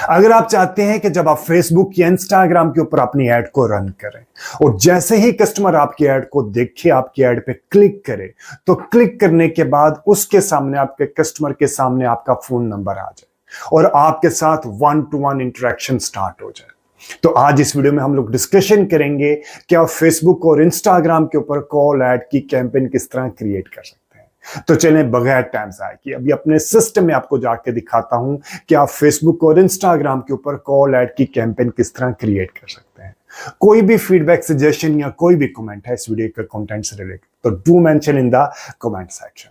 अगर आप चाहते हैं कि जब आप फेसबुक या इंस्टाग्राम के ऊपर अपनी ऐड को रन करें और जैसे ही कस्टमर आपकी ऐड को देखे, आपकी ऐड पे क्लिक करे, तो क्लिक करने के बाद उसके सामने, आपके कस्टमर के सामने आपका फोन नंबर आ जाए और आपके साथ 1-to-1 इंटरेक्शन स्टार्ट हो जाए। तो आज इस वीडियो में हम लोग डिस्कशन करेंगे कि आप फेसबुक और इंस्टाग्राम के ऊपर कॉल ऐड की कैंपेन किस तरह क्रिएट कर सकते हैं। तो चलें बगैर टाइम ज़ाया किए अभी अपने सिस्टम में आपको जाके दिखाता हूं कि आप फेसबुक और इंस्टाग्राम के ऊपर कॉल ऐड की कैंपेन किस तरह क्रिएट कर सकते हैं। कोई भी फीडबैक, सजेशन या कोई भी कमेंट है इस वीडियो के कंटेंट से रिलेटेड, तो do mention in the comment section.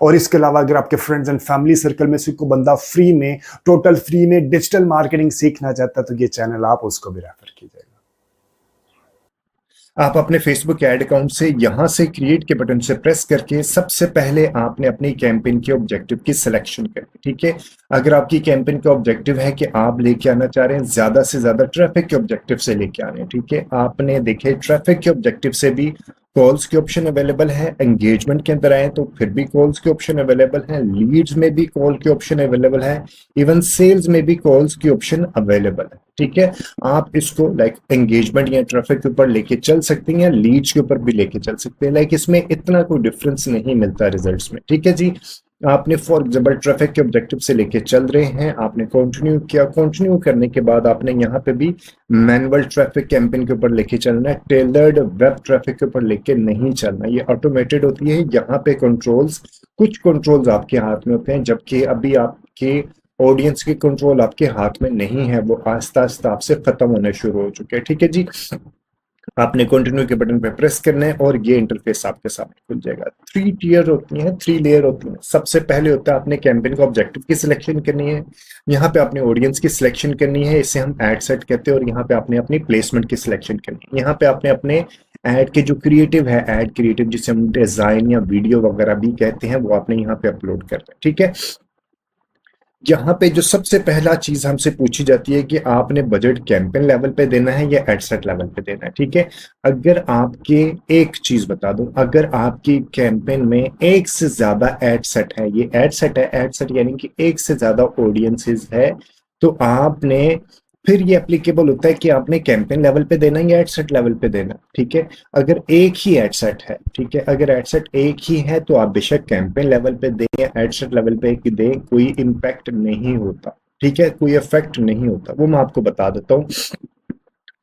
और इसके अलावा अगर आपके फ्रेंड्स एंड फैमिली सर्कल में से कोई बंदा फ्री में, टोटल फ्री में डिजिटल मार्केटिंग सीखना चाहता है तो ये चैनल आप उसको भी रेफर कीजिएगा। आप अपने फेसबुक ऐड अकाउंट से यहां से क्रिएट के बटन से प्रेस करके सबसे पहले आपने अपनी कैंपेन के ऑब्जेक्टिव की सिलेक्शन करनी। ठीक है, अगर आपकी कैंपेन का ऑब्जेक्टिव है कि आप लेके आना चाह रहे हैं ज्यादा से ज्यादा ट्रैफिक के ऑब्जेक्टिव से लेके आने, ठीक है, आपने देखे ट्रैफिक के ऑब्जेक्टिव से भी कॉल्स के ऑप्शन अवेलेबल है, एंगेजमेंट के अंदर आए तो फिर भी कॉल्स के ऑप्शन अवेलेबल है, लीड्स में भी कॉल के ऑप्शन अवेलेबल है, इवन सेल्स में भी कॉल्स की ऑप्शन अवेलेबल है। ठीक है, आप इसको लाइक एंगेजमेंट या ट्रैफिक के ऊपर लेके चल सकते हैं या लीड्स के ऊपर भी लेके चल सकते हैं। लाइक इसमें इतना कोई डिफरेंस नहीं मिलता रिजल्ट्स में। ठीक है जी, आपने फॉर एग्जाम्पल ट्रैफिक के ऑब्जेक्टिव से लेके चल रहे हैं, आपने कंटिन्यू किया, कंटिन्यू करने के बाद आपने यहाँ पे भी मैनुअल ट्रैफिक कैंपेन के ऊपर लेके चलना है, टेलर्ड वेब ट्रैफिक के ऊपर लेके नहीं चलना। ये ऑटोमेटेड होती है, यहाँ पे कंट्रोल्स, कुछ कंट्रोल्स आपके हाथ में होते हैं, जबकि अभी आपके ऑडियंस के कंट्रोल आपके हाथ में नहीं है, वो आस्ता आस्ता आपसे खत्म होने शुरू हो चुके हैं। ठीक है जी, आपने कंटिन्यू के बटन पे प्रेस करना है और ये इंटरफेस आपके सामने खुल जाएगा। 3 टियर होती हैं, 3 लेयर होती हैं। सबसे पहले होता है आपने कैंपेन का ऑब्जेक्टिव की सिलेक्शन करनी है, यहाँ पे आपने ऑडियंस की सिलेक्शन करनी है, इसे हम एड सेट कहते हैं, और यहाँ पे आपने अपनी प्लेसमेंट की सिलेक्शन करनी है। यहाँ पे आपने अपने एड के जो क्रिएटिव है, एड क्रिएटिव जिसे हम डिजाइन या वीडियो वगैरह भी कहते हैं, वो आपने यहाँ पे अपलोड करना है। ठीक है, यहाँ पे जो सबसे पहला चीज हमसे पूछी जाती है कि आपने बजट कैंपेन लेवल पे देना है या एडसेट लेवल पे देना है। ठीक है, अगर आपके, एक चीज बता दूं, अगर आपकी कैंपेन में एक से ज्यादा एडसेट है, ये एडसेट है, एडसेट यानी कि एक से ज्यादा ऑडियंसेस है, तो आपने फिर ये एप्लीकेबल होता है कि आपने कैंपेन लेवल पे देना है या एडसेट लेवल पे देना। ठीक है, अगर एक ही एडसेट है, ठीक है, अगर एडसेट एक ही है तो आप बेशक कैंपेन लेवल पे दें या एडसेट लेवल पे दें, कोई इम्पैक्ट नहीं होता। ठीक है, कोई इफेक्ट नहीं होता, वो मैं आपको बता देता हूँ।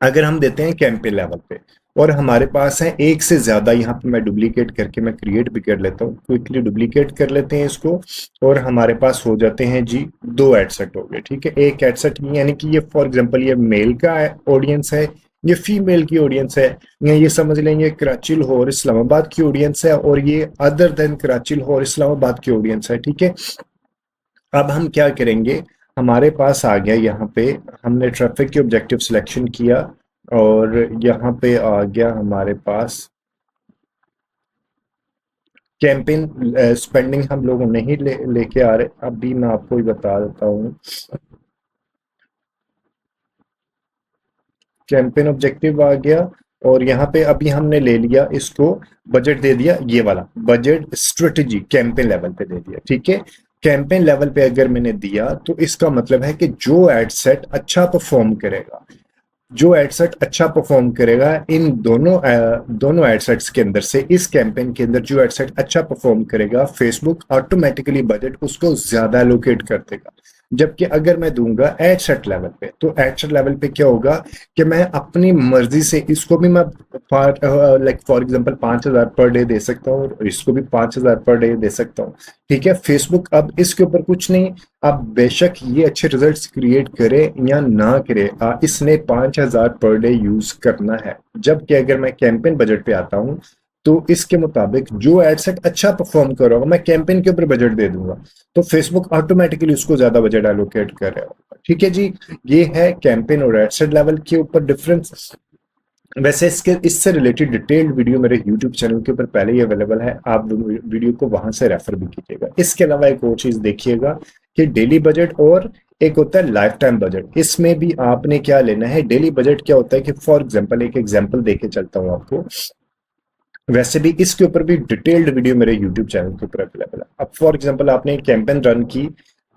अगर हम देते हैं कैंपेन लेवल पे और हमारे पास है एक से ज्यादा, यहाँ पे मैं डुप्लीकेट करके मैं क्रिएट भी कर लेता हूँ, क्विकली डुप्लीकेट कर लेते हैं इसको, और हमारे पास हो जाते हैं जी 2 एडसेट हो गए। ठीक है, एक एडसेट यानी कि ये फॉर एग्जांपल ये मेल का ऑडियंस है, ये फीमेल की ऑडियंस है, या ये समझ लेंगे कराची लाहौर इस्लामाबाद की ऑडियंस है, और ये अदर देन कराची लाहौर इस्लामाबाद की ऑडियंस है। ठीक है, अब हम क्या करेंगे, हमारे पास आ गया, यहाँ पे हमने ट्रैफिक के ऑब्जेक्टिव सिलेक्शन किया और यहाँ पे आ गया हमारे पास कैंपेन स्पेंडिंग हम लोग नहीं लेके आ रहे। अभी मैं आपको ही बता देता हूँ, कैंपेन ऑब्जेक्टिव आ गया और यहाँ पे अभी हमने ले लिया, इसको बजट दे दिया, ये वाला बजट स्ट्रेटेजी कैंपेन लेवल पे दे दिया। ठीक है, कैंपेन लेवल पे अगर मैंने दिया तो इसका मतलब है कि जो एड सेट अच्छा परफॉर्म करेगा, जो एडसेट अच्छा परफॉर्म करेगा, इन दोनों एडसेट्स के अंदर से इस कैंपेन के अंदर जो एडसेट अच्छा परफॉर्म करेगा, फेसबुक ऑटोमेटिकली बजट उसको ज्यादा एलोकेट कर देगा। जबकि अगर मैं दूंगा एडसेट लेवल पे, तो एडसेट लेवल पे क्या होगा कि मैं अपनी मर्जी से इसको भी मैं like for example 5000 per day they सकता हूँ और इसको भी 5000 पर डे दे सकता हूँ। ठीक है, फेसबुक अब इसके ऊपर कुछ नहीं, अब बेशक ये अच्छे रिजल्ट्स क्रिएट करे या ना करे, इसने 5000 पर डे यूज करना है। जबकि अगर मैं कैंपेन बजट पे आता हूँ तो इसके मुताबिक जो एडसेट अच्छा परफॉर्म कर रहा होगा, मैं कैंपेन के ऊपर बजट दे दूंगा, तो फेसबुक ऑटोमेटिकली उसको ज्यादा बजट एलोकेट कर रहा होगा। ठीक है जी, ये है कैंपेन और एडसेट लेवल के ऊपर डिफरेंस। वैसे इससे रिलेटेड डिटेल्ड वीडियो मेरे YouTube चैनल के ऊपर पहले ही अवेलेबल है, आप वीडियो को वहां से रेफर भी कीजिएगा। इसके अलावा एक और चीज देखिएगा कि डेली बजट और एक होता है लाइफ टाइम बजट। इसमें भी आपने क्या लेना है, डेली बजट क्या होता है कि फॉर एग्जांपल एक एग्जांपल देके चलता हूं आपको, वैसे भी इसके ऊपर भी डिटेल्ड वीडियो मेरे YouTube चैनल के ऊपर अवेलेबल है। अब फॉर एग्जांपल आपने एक कैंपेन रन की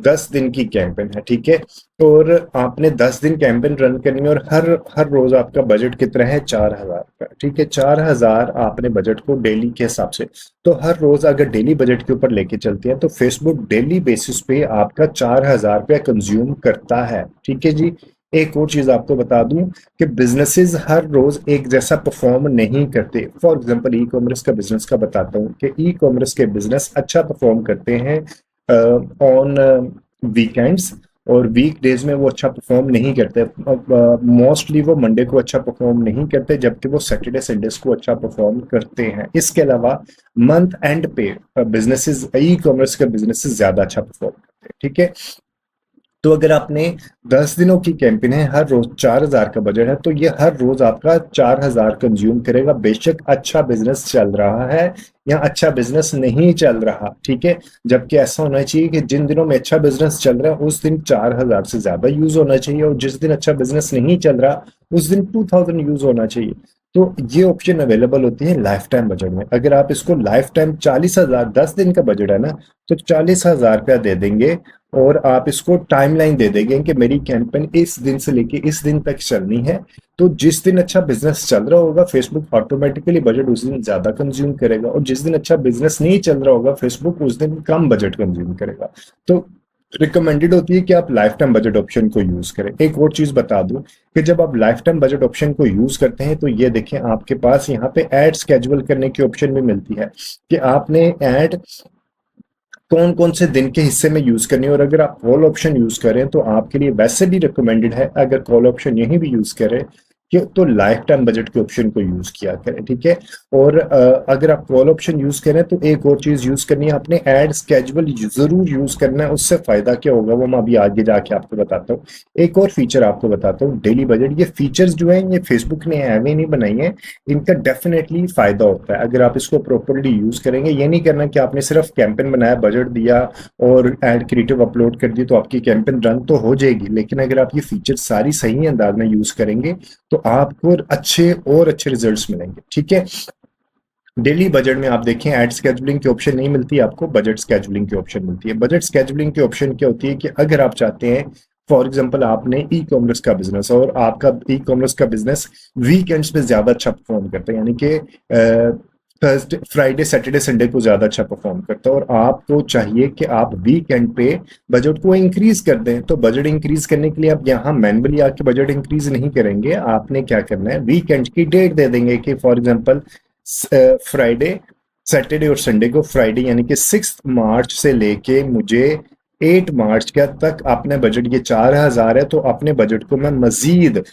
10 दिन की कैंपेन है, ठीक है। और आपने 10 दिन कैंपेन रन करनी है, और हर रोज आपका बजट कितना है, 4,000 का, ठीक है। 4,000 आपने बजट को डेली के हिसाब से, तो हर रोज अगर डेली बजट के ऊपर लेके चलते हैं तो फेसबुक डेली बेसिस पे आपका 4,000 रुपया कंज्यूम करता है, ठीक है जी। एक और चीज आपको बता दूं कि बिजनेसेस हर रोज एक जैसा परफॉर्म नहीं करते। फॉर एग्जांपल ई कॉमर्स का बिजनेस का बताता हूँ कि ई कॉमर्स के बिजनेस अच्छा परफॉर्म करते हैं ऑन वीकेंड्स, और वीक डेज में वो अच्छा परफॉर्म नहीं करते। मोस्टली वो मंडे को अच्छा परफॉर्म नहीं करते, जबकि वो सैटरडे संडेज को अच्छा परफॉर्म करते हैं। इसके अलावा मंथ एंड पे बिजनेसेस, ई कॉमर्स के बिजनेसेस ज्यादा अच्छा परफॉर्म करते हैं, ठीक है। तो अगर आपने 10 दिनों की कैंपेन है, हर रोज 4,000 का बजट है, तो ये हर रोज आपका 4,000 कंज्यूम करेगा, बेशक अच्छा बिजनेस चल रहा है या अच्छा बिजनेस नहीं चल रहा, ठीक है। जबकि ऐसा होना चाहिए कि जिन दिनों में अच्छा बिजनेस चल रहा है उस दिन 4,000 से ज्यादा यूज होना चाहिए, और जिस दिन अच्छा बिजनेस नहीं चल रहा उस दिन 2,000 यूज होना चाहिए। तो ये ऑप्शन अवेलेबल होती है लाइफ टाइम बजट में। अगर आप इसको लाइफ टाइम 40,000, 10 दिन का बजट है ना, तो 40,000 रुपया दे देंगे, और आप इसको टाइमलाइन दे देंगे कि मेरी कैंपेन इस दिन से लेके इस दिन तक चलनी है। तो जिस दिन अच्छा बिजनेस चल रहा होगा फेसबुक ऑटोमेटिकली बजट उस दिन ज्यादा कंज्यूम करेगा, और जिस दिन अच्छा बिजनेस नहीं चल रहा होगा फेसबुक उस दिन कम बजट कंज्यूम करेगा। तो रिकमेंडेड होती है कि आप लाइफ टाइम बजट ऑप्शन को यूज करें। एक और चीज बता दूं कि जब आप लाइफ टाइम बजट ऑप्शन को यूज करते हैं तो ये देखें आपके पास यहाँ पे ऐड स्केड्यूल करने की ऑप्शन भी मिलती है कि आपने ऐड कौन कौन से दिन के हिस्से में यूज करनी है। और अगर आप कॉल ऑप्शन यूज करें तो आपके लिए वैसे भी रिकमेंडेड है, अगर कॉल ऑप्शन यहीं भी यूज करें कि तो लाइफ टाइम बजट के ऑप्शन को यूज किया करें, ठीक है। और अगर आप कॉल ऑप्शन यूज करें तो एक और चीज यूज करनी है, आपने ऐड स्केड्यूल जरूर यूज करना है। उससे फायदा क्या होगा वो मैं अभी आगे जाके आपको बताता हूँ। एक और फीचर आपको बताता हूँ, डेली बजट। ये फीचर्स जो है ये फेसबुक ने एवे नहीं बनाई है, इनका डेफिनेटली फायदा होता है अगर आप इसको प्रॉपरली यूज करेंगे। ये नहीं करना कि आपने सिर्फ कैंपेन बनाया, बजट दिया और एड क्रिएटिव अपलोड कर दी तो आपकी कैंपेन रन तो हो जाएगी, लेकिन अगर आप ये फीचर सारी सही अंदाज में यूज करेंगे तो आपको अच्छे और अच्छे रिजल्ट्स मिलेंगे, ठीक है। डेली बजट में आप देखें एड स्केड्यूलिंग की ऑप्शन नहीं मिलती आपको, बजट स्केड्यूलिंग की ऑप्शन मिलती है। बजट स्केड्यूलिंग की ऑप्शन क्या होती है कि अगर आप चाहते हैं, फॉर एग्जांपल आपने ई कॉमर्स का बिजनेस और आपका ई कॉमर्स का बिजनेस वीकेंड्स में ज्यादा अच्छा परफॉर्म करता है, यानी कि थर्सडे, फ्राइडे, सैटरडे, संडे को ज्यादा अच्छा परफॉर्म करता है, और आपको चाहिए कि आप वीकेंड पे बजट को इंक्रीज कर दें। तो बजट इंक्रीज करने के लिए आप यहाँ मैनुअली आके बजट इंक्रीज नहीं करेंगे, आपने क्या करना है, वीकेंड की डेट दे देंगे कि फॉर एग्जांपल फ्राइडे, सैटरडे और संडे को, फ्राइडे यानी कि 6 मार्च से लेके मुझे 8 मार्च का तक अपने बजट ये 4,000 है, तो अपने बजट को मैं मजीद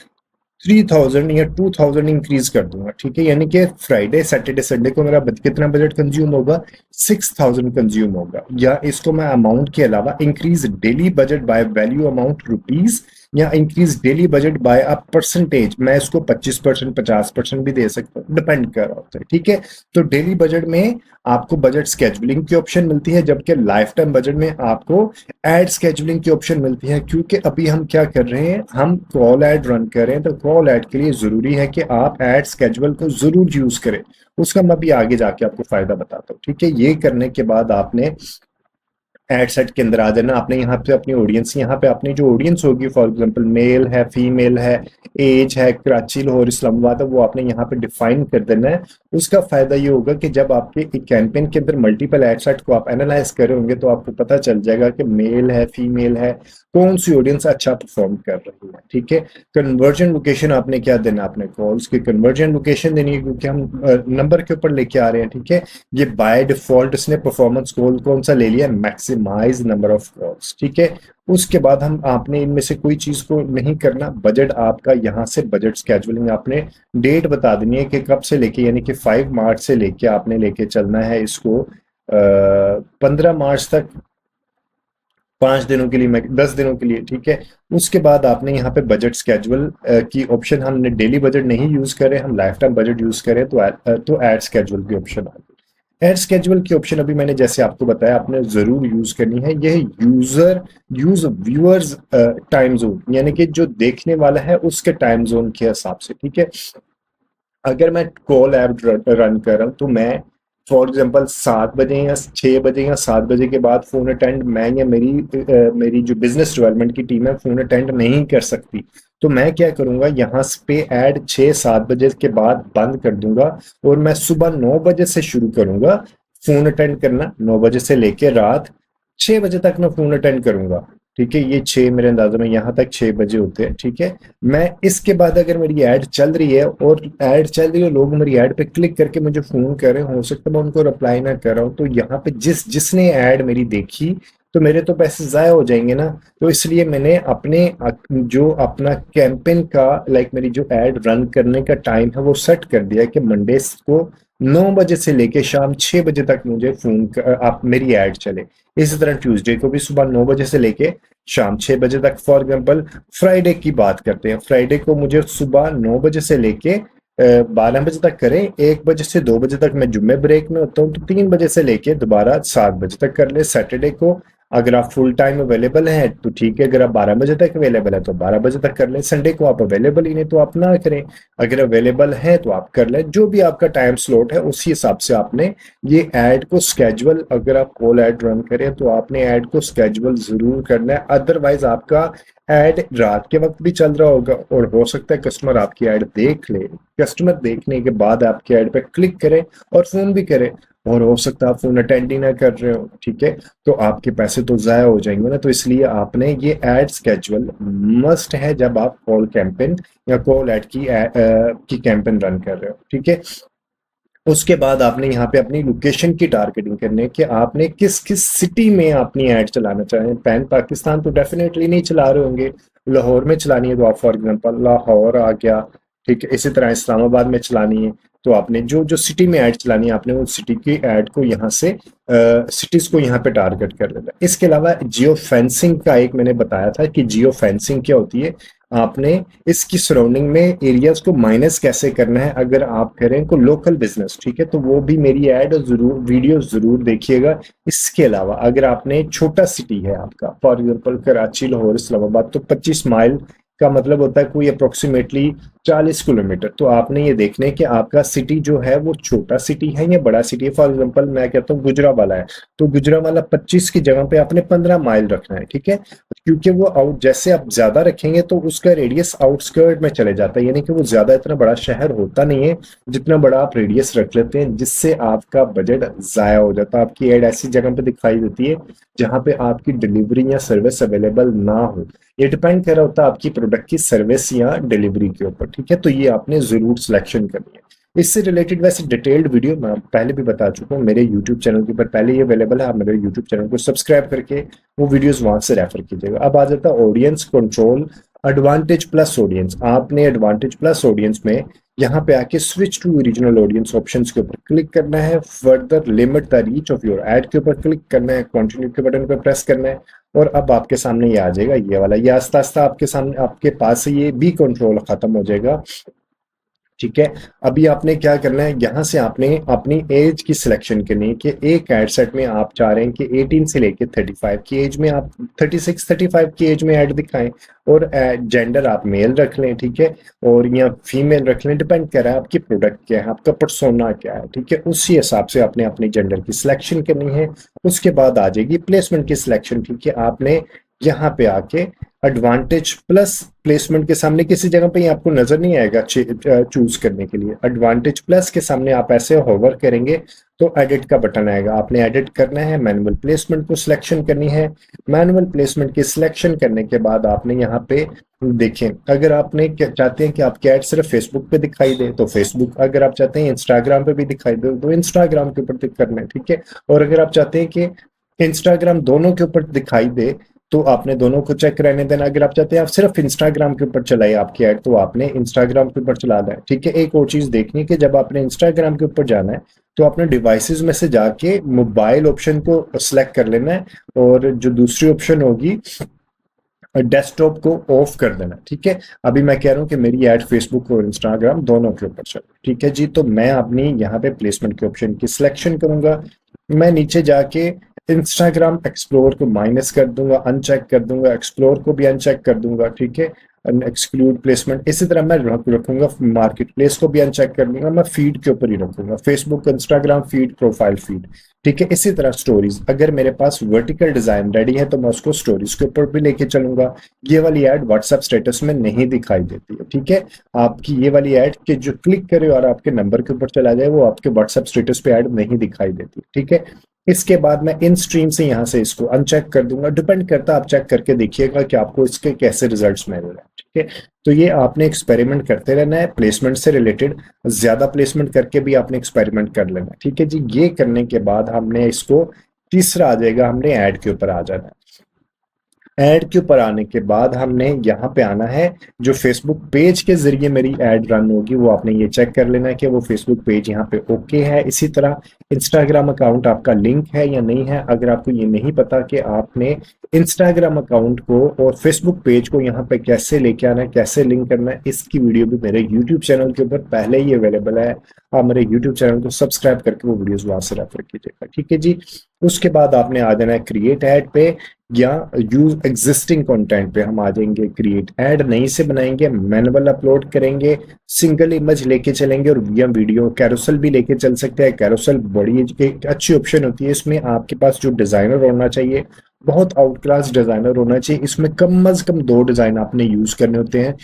3,000 या 2,000 इंक्रीज कर दूंगा, ठीक है। यानी कि फ्राइडे, सैटरडे, संडे को मेरा कितना बजट कंज्यूम होगा, 6,000 कंज्यूम होगा। या इसको मैं अमाउंट के अलावा increase daily budget by value amount rupees, या increase daily budget by a percentage, मैं इसको 25%, 50% भी दे सकता हूँ, डिपेंड कर रहा होता है, ठीक है। तो डेली बजट में आपको बजट स्केड्यूलिंग की ऑप्शन मिलती है, जबकि लाइफ टाइम बजट में आपको एड स्केड्यूलिंग की ऑप्शन मिलती है। क्योंकि अभी हम क्या कर रहे हैं, हम कॉल एड रन कर रहे हैं, तो कॉल एड के लिए जरूरी है कि आप एड स्केड्यूल को जरूर यूज करें। उसका मैं भी आगे जाके आपको फायदा बताता हूँ, ठीक है। ये करने के बाद आपने एड सेट के अंदर आ जाना, आपने यहाँ पे अपनी ऑडियंस, यहाँ पे अपनी जो ऑडियंस होगी, फॉर एग्जांपल मेल है, फीमेल है, एज है, कराची, लाहौर, इस्लामाबाद है, वो आपने यहाँ पे डिफाइन कर देना है। उसका फायदा ये होगा कि जब आपके एक कैंपेन के अंदर मल्टीपल एड सेट को आप एनालाइज कर रहे होंगे तो आपको पता चल जाएगा कि मेल है, फीमेल है, कौन सी ऑडियंस अच्छा परफॉर्म कर रही है, ठीक है। कन्वर्जन लोकेशन आपने क्या देना, आपने कॉल्स की कन्वर्जन लोकेशन देनी है, क्योंकि हम नंबर के ऊपर लेके आ रहे हैं, ठीक है। ये बाय डिफॉल्ट इसने परफॉर्मेंस गोल कौन सा ले लिया, मैक्सिमाइज नंबर ऑफ कॉल्स, ठीक है। उसके बाद हम आपने इनमें से कोई चीज को नहीं करना, बजट आपका यहाँ से बजट स्केड्यूलिंग आपने डेट बता देनी है कि कब से लेके, यानी कि 5 मार्च से लेके आपने लेके चलना है इसको 15 मार्च तक, 5 दिनों के लिए, मैं 10 दिनों के लिए, ठीक है। उसके बाद आपने यहाँ पे बजट स्केड्यूल की ऑप्शन, हमने डेली बजट नहीं यूज करें, हम लाइफ टाइम बजट यूज करें तो एड स्केड्यूल की ऑप्शन आ गई। एड स्केड्यूल की ऑप्शन अभी मैंने जैसे आपको बताया आपने जरूर यूज करनी है। यह व्यूअर्स टाइम जोन, यानी कि जो देखने वाला है उसके टाइम जोन के हिसाब से, ठीक है। अगर मैं कॉल ऐप रन कर रहा हूँ तो मैं फॉर एग्जांपल 7 बजे या 6 बजे या 7 बजे के बाद फोन अटेंड मैं या मेरी जो बिजनेस डेवलपमेंट की टीम है फोन अटेंड नहीं कर सकती, तो मैं क्या करूंगा, यहाँ पे ऐड 6-7 बजे के बाद बंद कर दूंगा और मैं सुबह 9 बजे से शुरू करूंगा फोन अटेंड करना। 9 बजे से लेके रात 6 बजे तक मैं फोन अटेंड करूंगा। ठीक है, ये 6 मेरे अंदाजे में यहाँ तक 6 बजे होते हैं। ठीक है, मैं इसके बाद अगर मेरी ऐड चल रही है और ऐड चल रही है, लोग मेरी ऐड पे क्लिक करके मुझे फोन कर रहे हैं, हो सकता है मैं उनको रिप्लाई ना कर रहा हूँ, तो यहाँ पे जिसने ऐड मेरी देखी तो मेरे तो पैसे जाया हो जाएंगे ना। तो इसलिए मैंने जो अपना कैंपेन का मेरी जो एड रन करने का टाइम है वो सेट कर दिया है कि मंडे को 9 बजे से लेके शाम 6 बजे तक मुझे आप मेरी ऐड चले। इसी तरह ट्यूसडे को भी सुबह 9 बजे से लेके शाम 6 बजे तक। फॉर एग्जांपल फ्राइडे की बात करते हैं, फ्राइडे को मुझे सुबह 9 बजे से लेके 12 बजे तक करें, 1 बजे से 2 बजे तक मैं जुम्मे ब्रेक में होता हूँ, तो 3 बजे से लेके दोबारा 7 बजे तक कर ले। सैटरडे को अगर आप फुल टाइम अवेलेबल हैं तो ठीक है, अगर आप 12 बजे तक अवेलेबल है तो 12 बजे तक कर लें। संडे को आप अवेलेबल ही नहीं तो आप ना करें, अगर अवेलेबल है तो आप कर लें। जो भी आपका टाइम स्लॉट है उसी हिसाब से आपने ये ऐड को स्केजुअल, अगर आप कॉल ऐड रन करें तो आपने ऐड को स्केजुअल जरूर करना है, अदरवाइज आपका ऐड रात के वक्त भी चल रहा होगा और हो सकता है कस्टमर आपकी ऐड देख ले, कस्टमर देखने के बाद आपकी ऐड पे क्लिक करे और फोन भी करे, और हो सकता है आप फोन अटेंड ही ना कर रहे हो। ठीक है, तो आपके पैसे तो जाया हो जाएंगे ना। तो इसलिए आपने ये एड स्केजुअल मस्ट है जब आप कॉल कैंपेन या कॉल ऐड की कैंपेन रन कर रहे हो। ठीक है, उसके बाद आपने यहाँ पे अपनी लोकेशन की टारगेटिंग करनी है कि आपने किस किस सिटी में अपनी ऐड चलाना चाहें। पैन पाकिस्तान तो डेफिनेटली नहीं चला रहे होंगे, लाहौर में चलानी है तो आप फॉर एग्जांपल लाहौर आ गया। ठीक है, इसी तरह इस्लामाबाद में चलानी है तो आपने जो जो सिटी में ऐड चलानी है आपने उस सिटी की ऐड को यहाँ से सिटीज को यहाँ पे टारगेट कर लेना। इसके अलावा जियो फेंसिंग का एक मैंने बताया था कि जियो फेंसिंग क्या होती है, आपने इसकी सराउंडिंग में एरियाज को माइनस कैसे करना है अगर आप करें को लोकल बिजनेस। ठीक है, तो वो भी मेरी ऐड जरूर वीडियो जरूर देखिएगा। इसके अलावा अगर आपने छोटा सिटी है आपका, फॉर एग्जांपल कराची, लाहौर, इस्लामाबाद, तो 25 माइल का मतलब होता है कोई अप्रोक्सीमेटली 40 किलोमीटर। तो आपने ये देखना है कि आपका सिटी जो है वो छोटा सिटी है या बड़ा सिटी है। फॉर एग्जांपल मैं कहता हूँ गुजरावाला है, तो गुजरावाला 25 की जगह पे आपने 15 माइल रखना है। ठीक है, क्योंकि वो आउट जैसे आप ज्यादा रखेंगे तो उसका रेडियस आउटस्कर्ट में चले जाता है, यानी कि वो ज्यादा इतना बड़ा शहर होता नहीं है जितना बड़ा आप रेडियस रख लेते हैं, जिससे आपका बजट जाया हो जाता है। आपकी एड ऐसी जगह पे दिखाई देती है जहां पे आपकी डिलीवरी या सर्विस अवेलेबल ना हो। ये डिपेंड कर रहा होता है आपकी प्रोडक्ट की सर्विस या डिलीवरी के ऊपर। ठीक है, तो ये आपने जरूर सिलेक्शन करनी है। इससे रिलेटेड वैसे डिटेल्ड वीडियो मैं पहले भी बता चुका हूँ मेरे यूट्यूब चैनल के ऊपर, पहले ये अवेलेबल है, आप मेरे यूट्यूब चैनल को सब्सक्राइब करके वो वीडियोस वहां से रेफर कीजिएगा। अब आ जाता है audience control, advantage plus audience. आपने एडवांटेज प्लस ऑडियंस में यहाँ पे आके switch to original audience options के ऊपर क्लिक करना है, further limit the reach of your ad के ऊपर क्लिक करना है, कंटिन्यू के बटन पर प्रेस करना है और अब आपके सामने ये आ जाएगा ये वाला। ये आस्ता आस्ता आपके सामने आपके पास से ये बी कंट्रोल खत्म हो जाएगा। ठीक है, अभी आपने क्या करना है, यहाँ से आपने अपनी एज की सिलेक्शन करनी है कि एक एड सेट में आप चाह रहे हैं कि 18 से लेके 35 की एज में आप 36-35 की एज में ऐड दिखाएं और जेंडर आप मेल रख लें। ठीक है, और या फीमेल रख लें, डिपेंड कर रहा है आपकी प्रोडक्ट क्या है, आपका पर्सोना क्या है। ठीक है, उसी हिसाब से आपने अपने जेंडर की सिलेक्शन करनी है। उसके बाद आ जाएगी प्लेसमेंट की सिलेक्शन। ठीक है, आपने यहाँ पे आके एडवांटेज प्लस प्लेसमेंट के सामने किसी जगह पे आपको नजर नहीं आएगा चूज करने के लिए। एडवांटेज प्लस के सामने आप ऐसे होवर करेंगे तो एडिट का बटन आएगा, आपने एडिट करना है, मैनुअल प्लेसमेंट को सिलेक्शन करनी है। मैनुअल प्लेसमेंट की सिलेक्शन करने के बाद आपने यहाँ पे देखें, अगर आपने चाहते हैं कि आपकी ऐड सिर्फ फेसबुक पे दिखाई दे तो फेसबुक, अगर आप चाहते हैं इंस्टाग्राम पे भी दिखाई दे तो इंस्टाग्राम के ऊपर क्लिक करना है। ठीक है, और अगर आप चाहते हैं कि इंस्टाग्राम दोनों के ऊपर दिखाई दे तो आपने दोनों को चेक रहने देना। अगर आप चाहते हैं आप सिर्फ इंस्टाग्राम के ऊपर चलाए आपकी ऐड तो आपने इंस्टाग्राम के ऊपर चलाना है। ठीक है, एक और चीज देखनी है कि जब आपने इंस्टाग्राम के ऊपर जाना है तो आपने डिवाइसेस में से जाके मोबाइल ऑप्शन को सिलेक्ट कर लेना है और जो दूसरी ऑप्शन होगी डेस्कटॉप को ऑफ कर देना। ठीक है, अभी मैं कह रहा हूँ कि मेरी ऐड फेसबुक और इंस्टाग्राम दोनों के ऊपर चले। ठीक है जी, तो मैं अपनी यहाँ पे प्लेसमेंट के ऑप्शन की सिलेक्शन करूंगा। मैं नीचे जाके इंस्टाग्राम एक्सप्लोर को माइनस कर दूंगा, अनचेक कर दूंगा, एक्सप्लोर को भी अनचेक कर दूंगा, ठीक है, एक्सक्लूड प्लेसमेंट। इसी तरह मैं रखूंगा मार्केट प्लेस को भी अनचेक कर दूंगा, मैं फीड के ऊपर ही रखूंगा, Facebook, Instagram feed, profile feed, ठीक है। इसी तरह स्टोरीज, अगर मेरे पास वर्टिकल डिजाइन रेडी है तो मैं उसको स्टोरीज के ऊपर भी लेके चलूंगा। ये वाली ऐड व्हाट्सएप स्टेटस में नहीं दिखाई देती है, ठीक है। आपकी ये वाली ऐड के जो क्लिक करे और आपके नंबर के ऊपर चला जाए वो आपके व्हाट्सएप स्टेटस पे ऐड नहीं दिखाई देती, ठीक है। इसके बाद मैं इन स्ट्रीम से यहाँ से इसको अनचेक कर दूंगा, डिपेंड करता है, आप चेक करके देखिएगा कि आपको इसके कैसे रिजल्ट्स मिल रहे हैं, ठीक है। तो ये आपने एक्सपेरिमेंट करते रहना है, प्लेसमेंट से रिलेटेड ज्यादा प्लेसमेंट करके भी आपने एक्सपेरिमेंट कर लेना है, ठीक है जी। ये करने के बाद हमने इसको तीसरा आ जाएगा, हमने ऐड के ऊपर आ जाना है। ऐड के ऊपर आने के बाद हमने यहाँ पे आना है, जो फेसबुक पेज के जरिए मेरी ऐड रन होगी वो आपने ये चेक कर लेना है कि वो फेसबुक पेज यहाँ पे ओके है। इसी तरह इंस्टाग्राम अकाउंट आपका लिंक है या नहीं है। अगर आपको ये नहीं पता कि आपने इंस्टाग्राम अकाउंट को और फेसबुक पेज को यहाँ पे कैसे लेके आना है, कैसे लिंक करना है, इसकी वीडियो भी मेरे यूट्यूब चैनल के ऊपर पहले ही अवेलेबल है। आप मेरे यूट्यूब चैनल को सब्सक्राइब करके वो वीडियोस वहां से रेफर कीजिएगा, ठीक है जी। उसके बाद आपने आ जाना है क्रिएट ऐड पे या यूज एग्जिस्टिंग कंटेंट पे। हम आ जाएंगे क्रिएट ऐड, नई से बनाएंगे, मैनुअल अपलोड करेंगे, सिंगल इमेज लेके चलेंगे और विया वीडियो कैरोसेल भी लेके चल सकते हैं। कैरोसेल बड़ी एक अच्छी ऑप्शन होती है, इसमें आपके पास जो डिजाइनर होना चाहिए बहुत आउट क्लास डिजाइनर होना चाहिए। इसमें कम अज कम 2 डिजाइन आपने यूज करने होते हैं,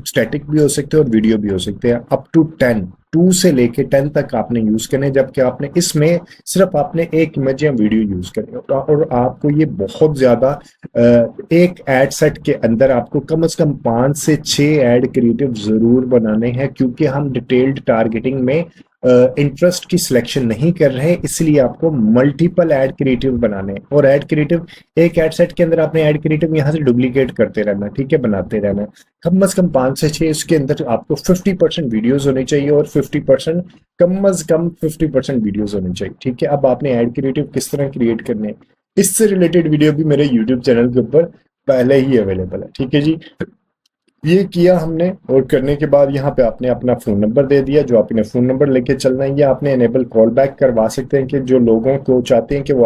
स्टैटिक भी हो सकते हैं और वीडियो भी हो सकते हैं। अप टू 10, 2 से लेके 10 तक आपने यूज करने, जबकि आपने इसमें सिर्फ आपने एक इमेज या वीडियो यूज करनी और आपको ये बहुत ज्यादा एक एड सेट के अंदर आपको कम से कम 5 से 6 एड क्रिएटिव जरूर बनाने हैं, क्योंकि हम डिटेल्ड टारगेटिंग में इंटरेस्ट की सिलेक्शन नहीं कर रहे, इसलिए आपको मल्टीपल ऐड क्रिएटिव बनाने हैं। और ऐड क्रिएटिव एक एड सेट के अंदर आपने ऐड क्रिएटिव यहाँ से डुप्लीकेट करते रहना, ठीक है, बनाते रहना। कम से कम 5 से 6, इसके अंदर आपको 50% वीडियोस होनी चाहिए और 50% कम से कम 50% वीडियोस होनी चाहिए, ठीक है। अब आपने ऐड क्रिएटिव किस तरह क्रिएट करने, इससे रिलेटेड वीडियो भी मेरे यूट्यूब चैनल के ऊपर पहले ही अवेलेबल है, ठीक है जी। ये किया हमने और करने के बाद यहाँ पे आपने अपना फोन नंबर दे दिया, जो आपने फोन नंबर लेके चलना है। ये आपने एनेबल कॉल बैक करवा सकते हैं कि जो लोगों को चाहते हैं कि वो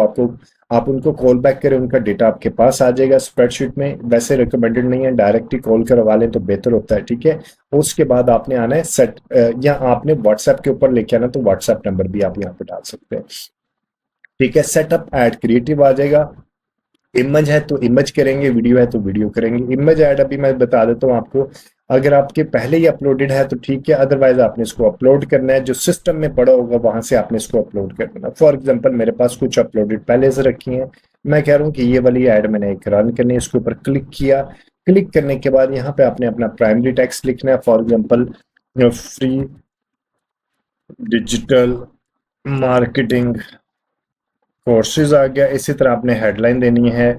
आप उनको कॉल बैक करें, उनका डेटा आपके पास आ जाएगा स्प्रेडशीट में। वैसे रिकमेंडेड नहीं है, डायरेक्ट ही कॉल करवा लें तो बेहतर होता है, ठीक है। उसके बाद आपने आना है सेट, या आपने व्हाट्सएप के ऊपर लेके आना, तो व्हाट्सएप नंबर भी आप यहाँ पे डाल सकते हैं, ठीक है। सेटअप ऐड क्रिएटिव आ जाएगा। इमेज है तो इमेज करेंगे, वीडियो है तो वीडियो करेंगे। इमेज ऐड अभी मैं बता देता हूँ आपको, अगर आपके पहले ही अपलोडेड है तो ठीक है, अदरवाइज आपने इसको अपलोड करना है, जो सिस्टम में पड़ा होगा वहां से आपने इसको अपलोड कर देना। फॉर एग्जांपल मेरे पास कुछ अपलोडेड पहले से रखी हैं, मैं कह रहा हूँ कि ये वाली ऐड मैंने एक रन करनी है, इसके ऊपर क्लिक किया। क्लिक करने के बाद यहाँ पे आपने अपना प्राइमरी टेक्स्ट लिखना है, for example free digital marketing courses आ गया। इसी तरह आपने हेडलाइन देनी है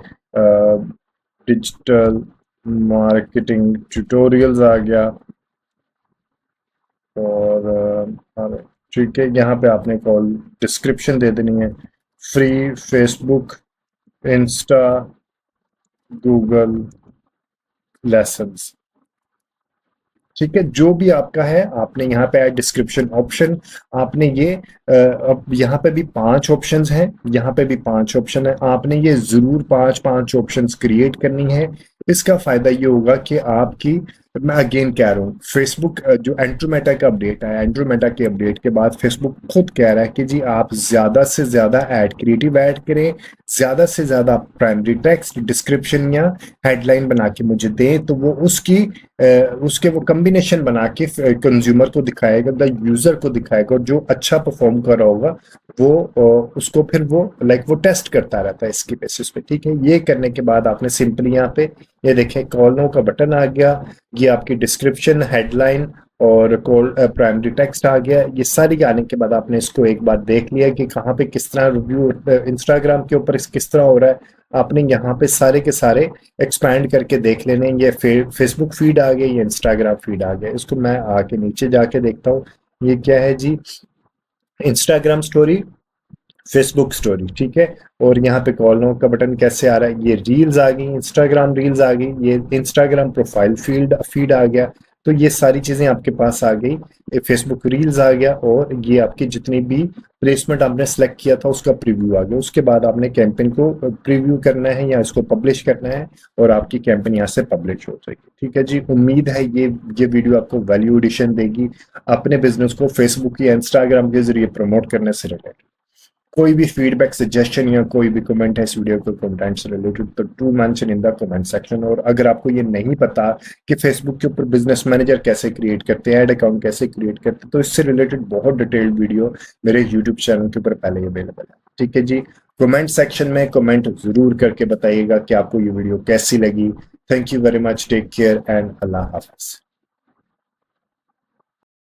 डिजिटल मार्केटिंग ट्यूटोरियल्स आ गया, और ठीक है, यहाँ पे आपने कॉल डिस्क्रिप्शन दे देनी है, free Facebook Insta Google lessons, ठीक है। जो भी आपका है आपने यहाँ पे ऐड डिस्क्रिप्शन ऑप्शन, आपने ये अब यहाँ पे भी 5 ऑप्शंस हैं, यहाँ पे भी 5 ऑप्शन है, आपने ये जरूर 5 ऑप्शंस क्रिएट करनी है। इसका फायदा ये होगा कि आपकी, मैं अगेन कह रहा हूँ, फेसबुक जो एंड्रोमेटा का अपडेट है, एंड्रोमेटा के अपडेट के बाद फेसबुक खुद कह रहा है कि जी आप ज्यादा से ज्यादा ऐड क्रिएटिव ऐड करें, ज्यादा से ज्यादा प्राइमरी टेक्स्ट डिस्क्रिप्शन या हेडलाइन बना के मुझे दें, तो वो उसके वो कॉम्बिनेशन बना के कंज्यूमर को दिखाएगा, द यूजर को दिखाएगा, और जो अच्छा परफॉर्म कर रहा होगा वो उसको फिर वो वो टेस्ट करता रहता है इसके बेसिस पे, ठीक है। ये करने के बाद आपने सिंपली यहाँ पे ये देखें कॉल नो का बटन आ गया, ये आपकी डिस्क्रिप्शन, हेडलाइन और कॉल प्राइमरी टेक्स्ट आ गया। ये सारी आने के बाद आपने इसको एक बार देख लिया कि कहाँ पे किस तरह रिव्यू इंस्टाग्राम के ऊपर किस तरह हो रहा है, आपने यहाँ पे सारे के सारे एक्सपैंड करके देख लेने। ये फेसबुक फीड आ गया, ये इंस्टाग्राम फीड आ गया। इसको मैं आके नीचे जाके देखता हूँ, ये क्या है जी, इंस्टाग्राम स्टोरी, फेसबुक स्टोरी, ठीक है। और यहाँ पे कॉल नो का बटन कैसे आ रहा है, ये रील्स आ गई, इंस्टाग्राम रील्स आ गई, ये इंस्टाग्राम प्रोफाइल फीड आ गया। तो ये सारी चीजें आपके पास आ गई, फेसबुक रील्स आ गया, और ये आपकी जितनी भी प्लेसमेंट आपने सेलेक्ट किया था उसका प्रीव्यू आ गया। उसके बाद आपने कैंपेन को प्रीव्यू करना है या इसको पब्लिश करना है, और आपकी कैंपेन यहाँ से पब्लिश हो जाएगी। ठीक है जी, उम्मीद है ये वीडियो आपको वैल्यू एडिशन देगी अपने बिजनेस को फेसबुक या इंस्टाग्राम के जरिए प्रमोट करने से रिलेटेड। कोई भी फीडबैक, सजेशन या कोई भी कमेंट है इस वीडियो के कंटेंट से रिलेटेड तो do mention in the comment section. और अगर आपको ये नहीं पता कि फेसबुक के ऊपर बिजनेस मैनेजर कैसे क्रिएट करते हैं, ऐड अकाउंट कैसे क्रिएट करते हैं, तो इससे रिलेटेड बहुत डिटेल्ड वीडियो मेरे यूट्यूब चैनल के ऊपर पहले ही अवेलेबल है। ठीक है जी, कमेंट सेक्शन में कमेंट जरूर करके बताइएगा कि आपको ये वीडियो कैसी लगी। Thank you very much, take care and अल्लाह हाफिज।